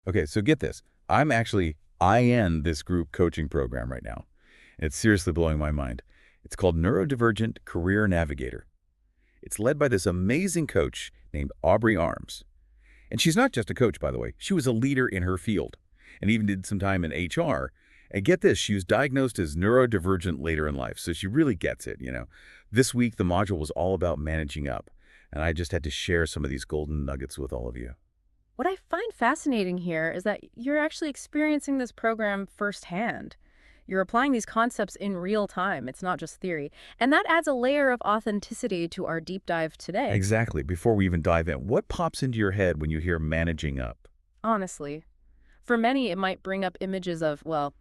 Okay, so get this. I am this group coaching program right now. And it's seriously blowing my mind. It's called Neurodivergent Career Navigator. It's led by this amazing coach named Aubrey Arms. And she's not just a coach, by the way. She was a leader in her field and even did some time in HR. And get this, she was diagnosed as neurodivergent later in life, so she really gets it. This week, the module was all about managing up, and I just had to share some of these golden nuggets with all of you. What I find fascinating here is that you're actually experiencing this program firsthand. You're applying these concepts in real time. It's not just theory. And that adds a layer of authenticity to our deep dive today. Exactly. Before we even dive in, what pops into your head when you hear managing up? Honestly, for many, it might bring up images of, well,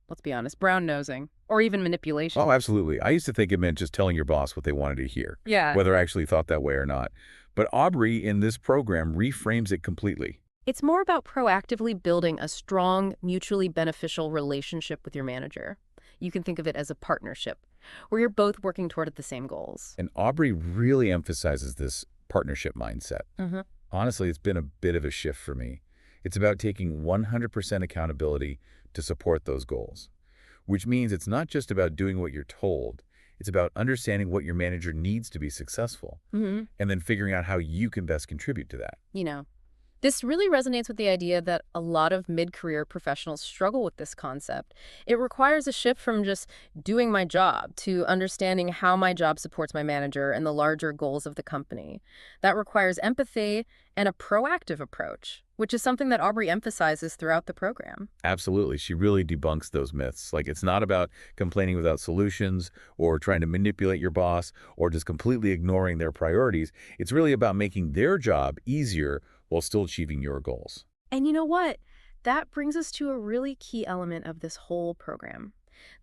let's be honest, brown nosing or even Oh, manipulation. absolutely. I used to think it meant just telling your boss what they wanted to hear, Yeah. whether I actually thought that way or not. But Aubrey in this program reframes it completely. It's more about proactively building a strong, mutually beneficial relationship with your manager. You can think of it as a partnership, where you're both working toward the same goals. And Aubrey really emphasizes this partnership mindset. Hmm. Honestly, it's been a bit of a shift for me. It's about taking 100% accountability to support those goals, which means it's not just about doing what you're told. It's about understanding what your manager needs to be successful Hmm. and then figuring out how you can best contribute to that. You know, this really resonates with the idea that a lot of mid-career professionals struggle with this concept. It requires a shift from just doing my job to understanding how my job supports my manager and the larger goals of the company. That requires empathy and a proactive approach, which is something that Aubrey emphasizes throughout the program. Absolutely. She really debunks those myths. Like, it's not about complaining without solutions or trying to manipulate your boss or just completely ignoring their priorities. It's really about making their job easier while still achieving your goals. And you know what? That brings us to a really key element of this whole program.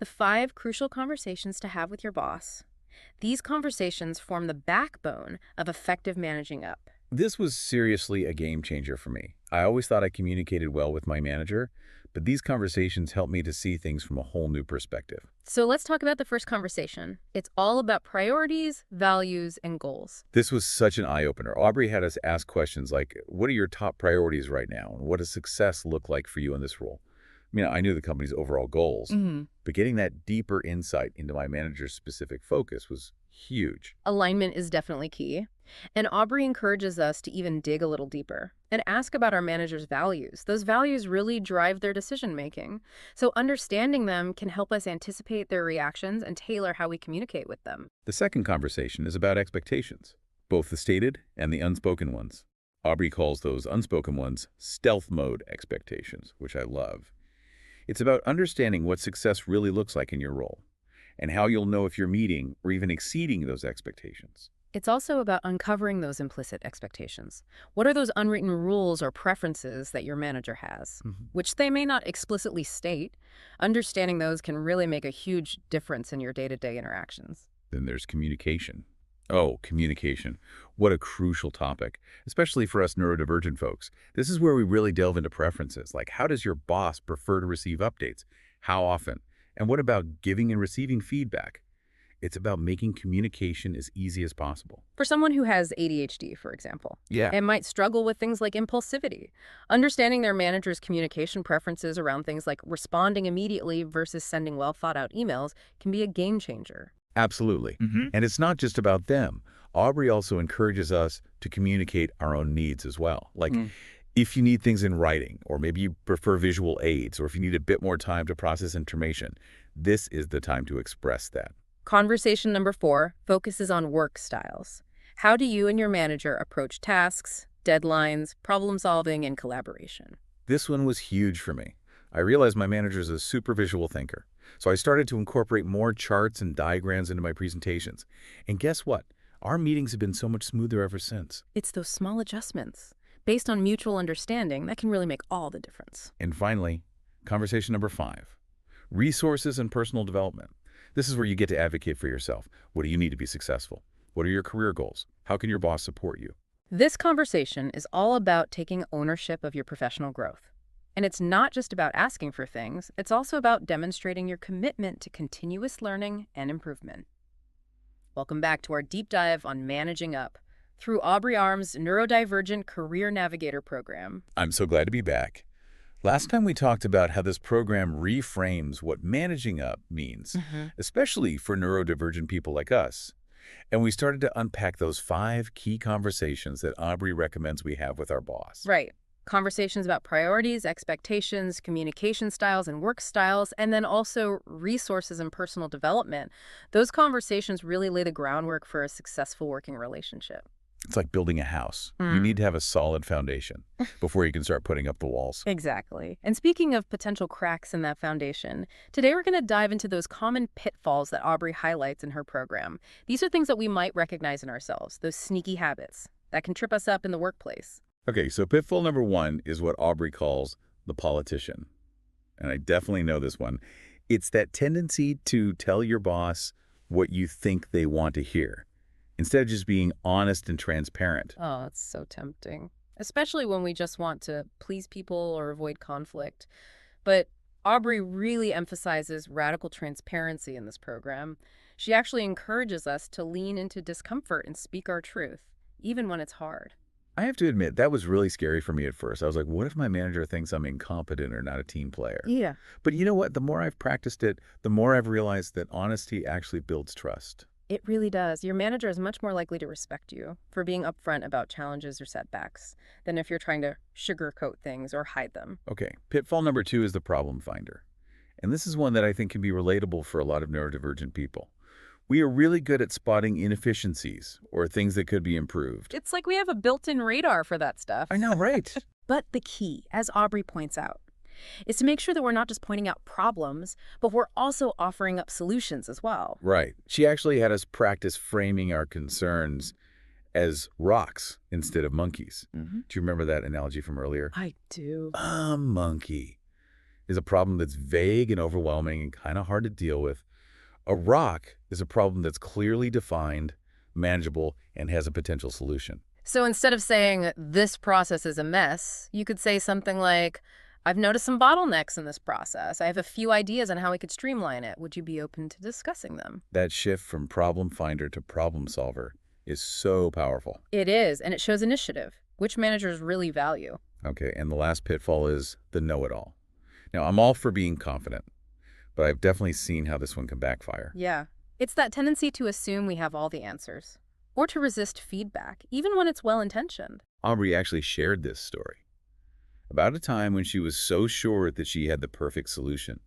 The 5 crucial conversations to have with your boss. These conversations form the backbone of effective managing up. This was seriously a game changer for me. I always thought I communicated well with my manager, but these conversations helped me to see things from a whole new perspective. So let's talk about the first conversation. It's all about priorities, values, and goals. This was such an eye-opener. Aubrey had us ask questions like, what are your top priorities right now? And what does success look like for you in this role? I knew the company's overall goals, Hmm. but getting that deeper insight into my manager's specific focus was huge. Alignment is definitely key. And Aubrey encourages us to even dig a little deeper and ask about our manager's values. Those values really drive their decision making. So understanding them can help us anticipate their reactions and tailor how we communicate with them. The second conversation is about expectations, both the stated and the unspoken ones. Aubrey calls those unspoken ones stealth mode expectations, which I love. It's about understanding what success really looks like in your role and how you'll know if you're meeting or even exceeding those expectations. It's also about uncovering those implicit expectations. What are those unwritten rules or preferences that your manager has, Mhm. which they may not explicitly state? Understanding those can really make a huge difference in your day-to-day interactions. Then there's communication. Oh, communication. What a crucial topic, especially for us neurodivergent folks. This is where we really delve into preferences, like how does your boss prefer to receive updates? How often? And what about giving and receiving feedback? It's about making communication as easy as possible. For someone who has ADHD, for example, Yeah. and might struggle with things like impulsivity, understanding their manager's communication preferences around things like responding immediately versus sending well-thought-out emails can be a game changer. Absolutely. Hmm. And it's not just about them. Aubrey also encourages us to communicate our own needs as well. Like, if you need things in writing, or maybe you prefer visual aids, or if you need a bit more time to process information, this is the time to express that. Conversation number 4 focuses on work styles. How do you and your manager approach tasks, deadlines, problem solving, and collaboration? This one was huge for me. I realized my manager is a super visual thinker, so I started to incorporate more charts and diagrams into my presentations. And guess what? Our meetings have been so much smoother ever since. It's those small adjustments, based on mutual understanding, that can really make all the difference. And finally, conversation number 5, resources and personal development. This is where you get to advocate for yourself. What do you need to be successful? What are your career goals? How can your boss support you? This conversation is all about taking ownership of your professional growth. And it's not just about asking for things, it's also about demonstrating your commitment to continuous learning and improvement. Welcome back to our deep dive on managing up through Aubrey Arms' Neurodivergent Career Navigator program. I'm so glad to be back. Last time we talked about how this program reframes what managing up means, Hmm. especially for neurodivergent people like us. And we started to unpack those 5 key conversations that Aubrey recommends we have with our boss. Right. Conversations about priorities, expectations, communication styles, and work styles, and then also resources and personal development. Those conversations really lay the groundwork for a successful working relationship. It's like building a house. You Mm. need to have a solid foundation before you can start putting up the walls. Exactly. And speaking of potential cracks in that foundation, today we're going to dive into those common pitfalls that Aubrey highlights in her program. These are things that we might recognize in ourselves, those sneaky habits that can trip us up in the workplace. Okay, so pitfall number 1 is what Aubrey calls the politician. And I definitely know this one. It's that tendency to tell your boss what you think they want to hear, instead of just being honest and transparent. Oh, it's so tempting, especially when we just want to please people or avoid conflict. But Aubrey really emphasizes radical transparency in this program. She actually encourages us to lean into discomfort and speak our truth, even when it's hard. I have to admit, that was really scary for me at first. I was like, what if my manager thinks I'm incompetent or not a team player? Yeah. But you know what? The more I've practiced it, the more I've realized that honesty actually builds trust. It really does. Your manager is much more likely to respect you for being upfront about challenges or setbacks than if you're trying to sugarcoat things or hide them. Okay, pitfall number 2 is the problem finder. And this is one that I think can be relatable for a lot of neurodivergent people. We are really good at spotting inefficiencies or things that could be improved. It's like we have a built-in radar for that stuff. I know, right? But the key, as Aubrey points out, is to make sure that we're not just pointing out problems, but we're also offering up solutions as well. Right. She actually had us practice framing our concerns as rocks instead of monkeys. Hmm. Do you remember that analogy from earlier? I do. A monkey is a problem that's vague and overwhelming and kind of hard to deal with. A rock is a problem that's clearly defined, manageable, and has a potential solution. So instead of saying, this process is a mess, you could say something like, I've noticed some bottlenecks in this process. I have a few ideas on how we could streamline it. Would you be open to discussing them? That shift from problem finder to problem solver is so powerful. It is, and it shows initiative, which managers really value. Okay, and the last pitfall is the know-it-all. Now, I'm all for being confident, but I've definitely seen how this one can backfire. Yeah. It's that tendency to assume we have all the answers, or to resist feedback, even when it's well-intentioned. Aubrey actually shared this story about a time when she was so sure that she had the perfect solution,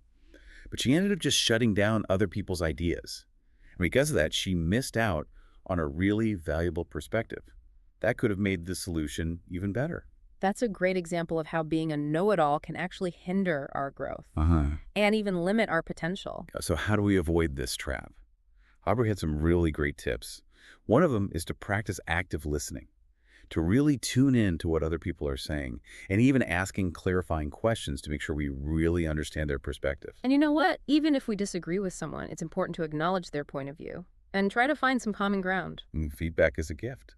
but she ended up just shutting down other people's ideas. And because of that, she missed out on a really valuable perspective. That could have made the solution even better. That's a great example of how being a know-it-all can actually hinder our growth Uh-huh. and even limit our potential. So how do we avoid this trap? Aubrey had some really great tips. One of them is to practice active listening, to really tune in to what other people are saying, and even asking clarifying questions to make sure we really understand their perspective. And you know what? Even if we disagree with someone, it's important to acknowledge their point of view and try to find some common ground. And feedback is a gift.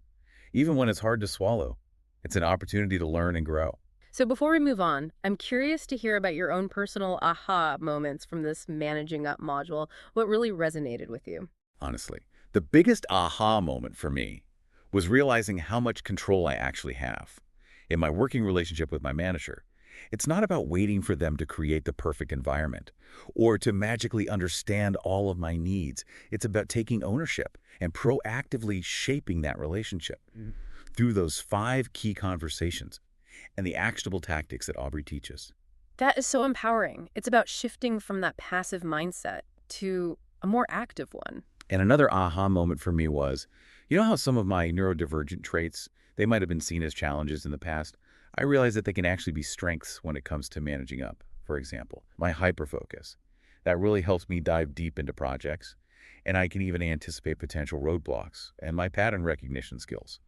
Even when it's hard to swallow, it's an opportunity to learn and grow. So before we move on, I'm curious to hear about your own personal aha moments from this Managing Up module. What really resonated with you? Honestly, the biggest aha moment for me was realizing how much control I actually have in my working relationship with my manager. It's not about waiting for them to create the perfect environment or to magically understand all of my needs. It's about taking ownership and proactively shaping that relationship through those 5 key conversations and the actionable tactics that Aubrey teaches. That is so empowering. It's about shifting from that passive mindset to a more active one. And another aha moment for me was, you know how some of my neurodivergent traits, they might have been seen as challenges in the past? I realized that they can actually be strengths when it comes to managing up. For example, my hyperfocus. That really helps me dive deep into projects, and I can even anticipate potential roadblocks, and my pattern recognition skills.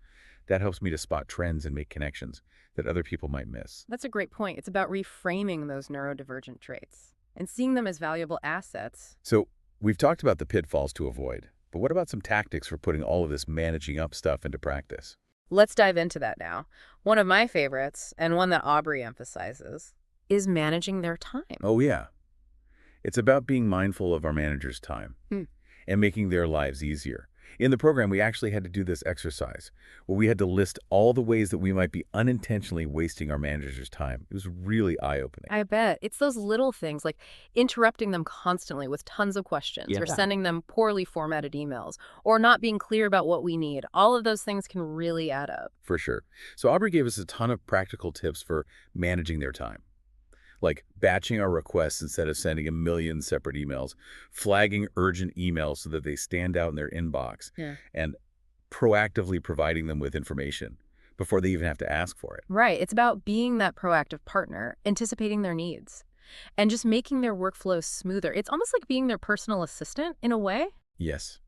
That helps me to spot trends and make connections that other people might miss. That's a great point. It's about reframing those neurodivergent traits and seeing them as valuable assets. So we've talked about the pitfalls to avoid, but what about some tactics for putting all of this managing up stuff into practice? Let's dive into that now. One of my favorites, and one that Aubrey emphasizes, is managing their time. Oh, yeah. It's about being mindful of our manager's time and making their lives easier. In the program, we actually had to do this exercise where we had to list all the ways that we might be unintentionally wasting our manager's time. It was really eye-opening. I bet. It's those little things like interrupting them constantly with tons of questions or Yeah. sending them poorly formatted emails or not being clear about what we need. All of those things can really add up. For sure. So Aubrey gave us a ton of practical tips for managing their time, like batching our requests instead of sending a million separate emails, flagging urgent emails so that they stand out in their inbox, Yeah. and proactively providing them with information before they even have to ask for it. Right. It's about being that proactive partner, anticipating their needs, and just making their workflow smoother. It's almost like being their personal assistant in a way. Yes.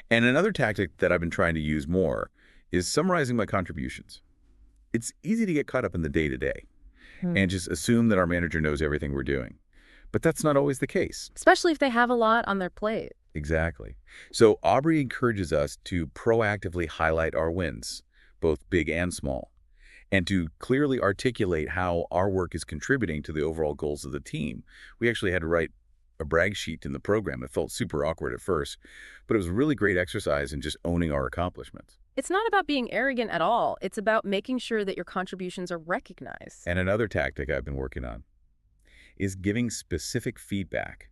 And another tactic that I've been trying to use more is summarizing my contributions. It's easy to get caught up in the day-to-day and just assume that our manager knows everything we're doing. But that's not always the case. Especially if they have a lot on their plate. Exactly. So Aubrey encourages us to proactively highlight our wins, both big and small, and to clearly articulate how our work is contributing to the overall goals of the team. We actually had to write a brag sheet in the program. It felt super awkward at first, but it was a really great exercise in just owning our accomplishments. It's not about being arrogant at all. It's about making sure that your contributions are recognized. And another tactic I've been working on is giving specific feedback,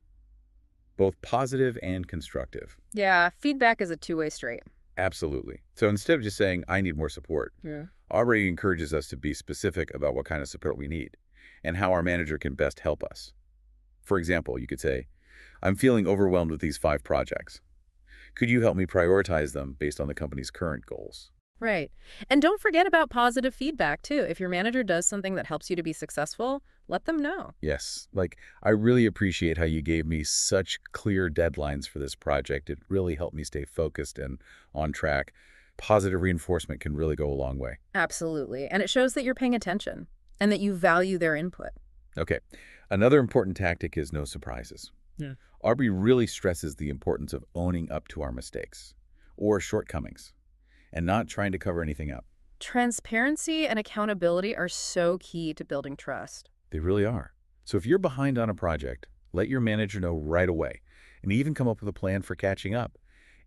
both positive and constructive. Yeah, feedback is a two-way street. Absolutely. So instead of just saying, I need more support, Yeah. Aubrey encourages us to be specific about what kind of support we need and how our manager can best help us. For example, you could say, I'm feeling overwhelmed with these 5 projects. Could you help me prioritize them based on the company's current goals? Right. And don't forget about positive feedback, too. If your manager does something that helps you to be successful, let them know. Yes, like I really appreciate how you gave me such clear deadlines for this project. It really helped me stay focused and on track. Positive reinforcement can really go a long way. Absolutely. And it shows that you're paying attention and that you value their input. Okay, another important tactic is no surprises. Yeah. Aubrey really stresses the importance of owning up to our mistakes or shortcomings and not trying to cover anything up. Transparency and accountability are so key to building trust. They really are. So if you're behind on a project, let your manager know right away and even come up with a plan for catching up.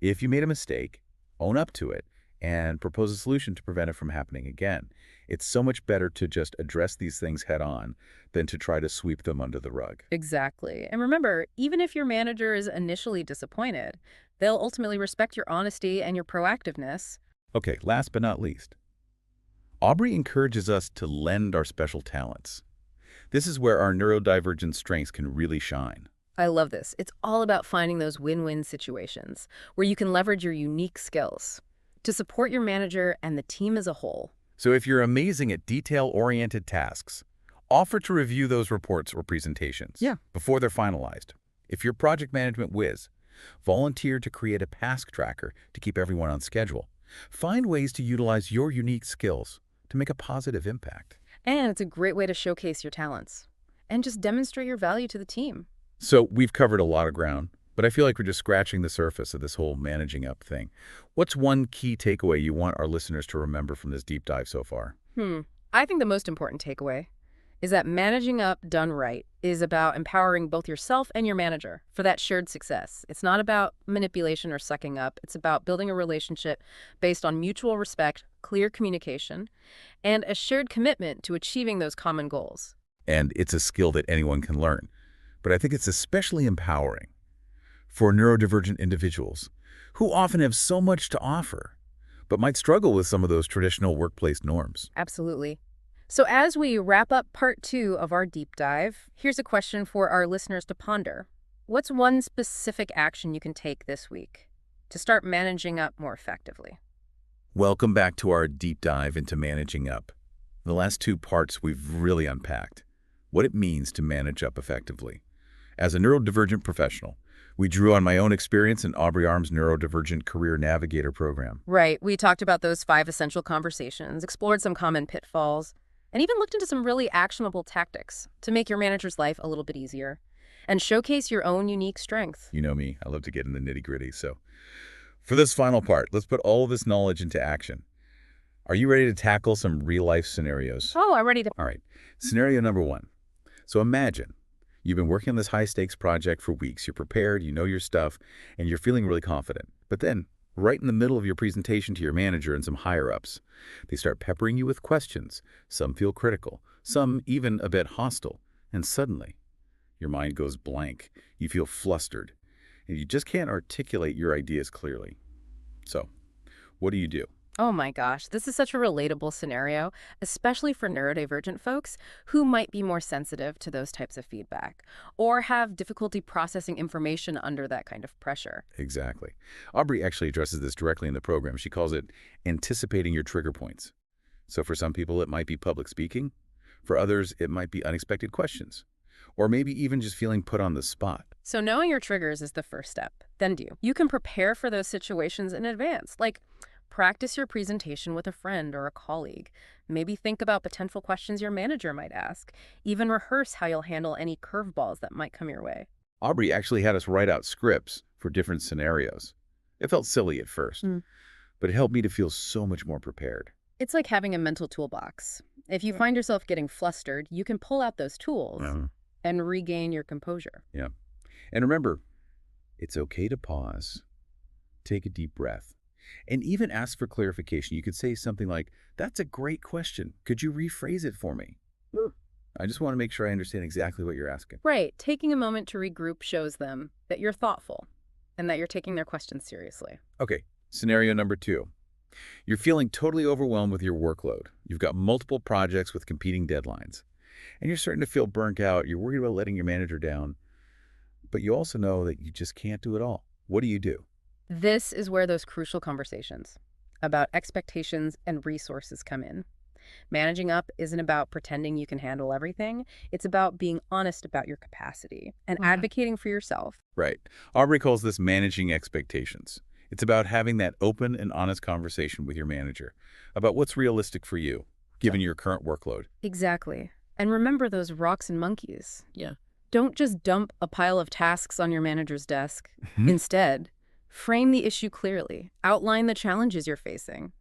If you made a mistake, own up to it and propose a solution to prevent it from happening again. It's so much better to just address these things head on than to try to sweep them under the rug. Exactly. And remember, even if your manager is initially disappointed, they'll ultimately respect your honesty and your proactiveness. Okay, last but not least, Aubrey encourages us to lend our special talents. This is where our neurodivergent strengths can really shine. I love this. It's all about finding those win-win situations where you can leverage your unique skills to support your manager and the team as a whole. So if you're amazing at detail-oriented tasks, offer to review those reports or presentations before they're finalized. If you're project management whiz, volunteer to create a task tracker to keep everyone on schedule. Find ways to utilize your unique skills to make a positive impact. And it's a great way to showcase your talents and just demonstrate your value to the team. So we've covered a lot of ground, but I feel like we're just scratching the surface of this whole managing up thing. What's one key takeaway you want our listeners to remember from this deep dive so far? I think the most important takeaway is that managing up done right is about empowering both yourself and your manager for that shared success. It's not about manipulation or sucking up. It's about building a relationship based on mutual respect, clear communication, and a shared commitment to achieving those common goals. And it's a skill that anyone can learn. But I think it's especially empowering for neurodivergent individuals who often have so much to offer, but might struggle with some of those traditional workplace norms. Absolutely. So as we wrap up part 2 of our deep dive, here's a question for our listeners to ponder. What's one specific action you can take this week to start managing up more effectively? Welcome back to our deep dive into managing up. In the last 2 parts, we've really unpacked what it means to manage up effectively. As a neurodivergent professional, we drew on my own experience in Aubrey Arm's Neurodivergent Career Navigator program. Right. We talked about those 5 essential conversations, explored some common pitfalls, and even looked into some really actionable tactics to make your manager's life a little bit easier and showcase your own unique strength. You know me, I love to get in the nitty-gritty. So for this final part, let's put all of this knowledge into action. Are you ready to tackle some real-life scenarios? Oh, I'm ready to... All right. Scenario number 1. So imagine you've been working on this high-stakes project for weeks. You're prepared, you know your stuff, and you're feeling really confident. But then right in the middle of your presentation to your manager and some higher-ups. They start peppering you with questions. Some feel critical, some even a bit hostile. And suddenly, your mind goes blank. You feel flustered, and you just can't articulate your ideas clearly. So, what do? Oh my gosh, this is such a relatable scenario, especially for neurodivergent folks who might be more sensitive to those types of feedback or have difficulty processing information under that kind of pressure. Exactly. Aubrey actually addresses this directly in the program. She calls it anticipating your trigger points. So for some people, it might be public speaking. For others, it might be unexpected questions. Or maybe even just feeling put on the spot. So knowing your triggers is the first step. Then you can prepare for those situations in advance, like practice your presentation with a friend or a colleague. Maybe think about potential questions your manager might ask. Even rehearse how you'll handle any curveballs that might come your way. Aubrey actually had us write out scripts for different scenarios. It felt silly at first, but it helped me to feel so much more prepared. It's like having a mental toolbox. If you find yourself getting flustered, you can pull out those tools and regain your composure. Yeah. And remember, it's okay to pause, take a deep breath, and even ask for clarification. You could say something like, "That's a great question. Could you rephrase it for me?" I just want to make sure I understand exactly what you're asking. Right. Taking a moment to regroup shows them that you're thoughtful and that you're taking their questions seriously. Okay, scenario number 2. You're feeling totally overwhelmed with your workload. You've got multiple projects with competing deadlines, and you're starting to feel burnt out. You're worried about letting your manager down, but you also know that you just can't do it all. What do? This is where those crucial conversations about expectations and resources come in. Managing up isn't about pretending you can handle everything. It's about being honest about your capacity and advocating for yourself. Right. Aubrey calls this managing expectations. It's about having that open and honest conversation with your manager about what's realistic for you, given your current workload. Exactly. And remember those rocks and monkeys. Yeah. Don't just dump a pile of tasks on your manager's desk. Instead, frame the issue clearly, outline the challenges you're facing,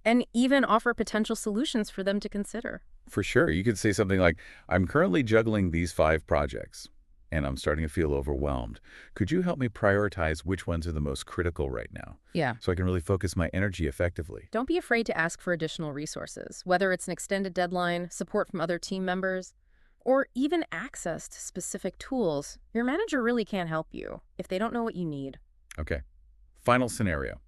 and even offer potential solutions for them to consider. For sure. You could say something like, "I'm currently juggling these 5 projects, and I'm starting to feel overwhelmed. Could you help me prioritize which ones are the most critical right now Yeah. so I can really focus my energy effectively?" Don't be afraid to ask for additional resources, whether it's an extended deadline, support from other team members, or even access to specific tools. Your manager really can't help you if they don't know what you need. Okay. Final scenario.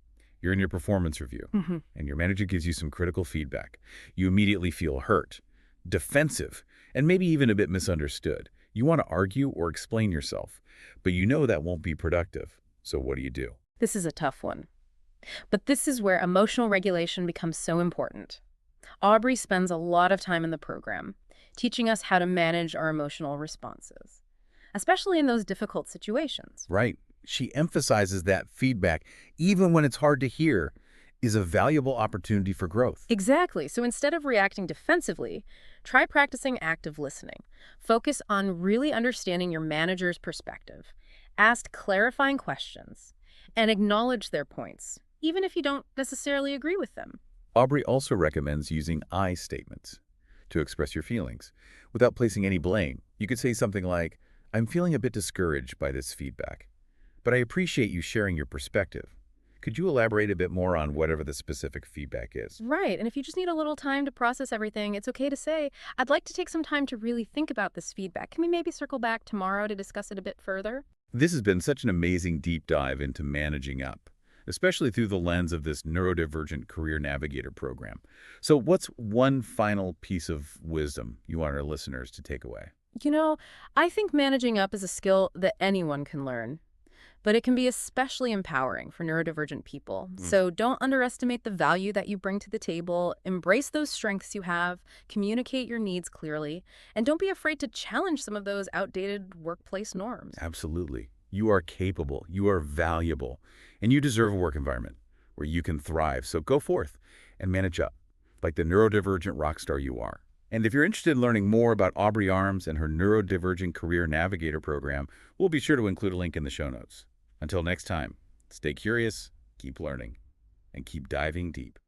You're in your performance review, and your manager gives you some critical feedback. You immediately feel hurt, defensive, and maybe even a bit misunderstood. You want to argue or explain yourself, but you know that won't be productive. So what do? This is a tough one. But this is where emotional regulation becomes so important. Aubrey spends a lot of time in the program teaching us how to manage our emotional responses, especially in those difficult situations. Right. She emphasizes that feedback, even when it's hard to hear, is a valuable opportunity for growth. Exactly. So instead of reacting defensively, try practicing active listening. Focus on really understanding your manager's perspective. Ask clarifying questions and acknowledge their points, even if you don't necessarily agree with them. Aubrey also recommends using I statements to express your feelings without placing any blame. You could say something like, "I'm feeling a bit discouraged by this feedback, but I appreciate you sharing your perspective. Could you elaborate a bit more on whatever the specific feedback is?" Right. And if you just need a little time to process everything, it's okay to say, "I'd like to take some time to really think about this feedback. Can we maybe circle back tomorrow to discuss it a bit further?" This has been such an amazing deep dive into managing up, especially through the lens of this Neurodivergent Career Navigator program. So what's one final piece of wisdom you want our listeners to take away? I think managing up is a skill that anyone can learn, but it can be especially empowering for neurodivergent people. So don't underestimate the value that you bring to the table. Embrace those strengths you have, communicate your needs clearly, and don't be afraid to challenge some of those outdated workplace norms. Absolutely. You are capable, you are valuable, and you deserve a work environment where you can thrive. So go forth and manage up like the neurodivergent rock star you are. And if you're interested in learning more about Aubrey Arms and her Neurodivergent Career Navigator program, we'll be sure to include a link in the show notes. Until next time, stay curious, keep learning, and keep diving deep.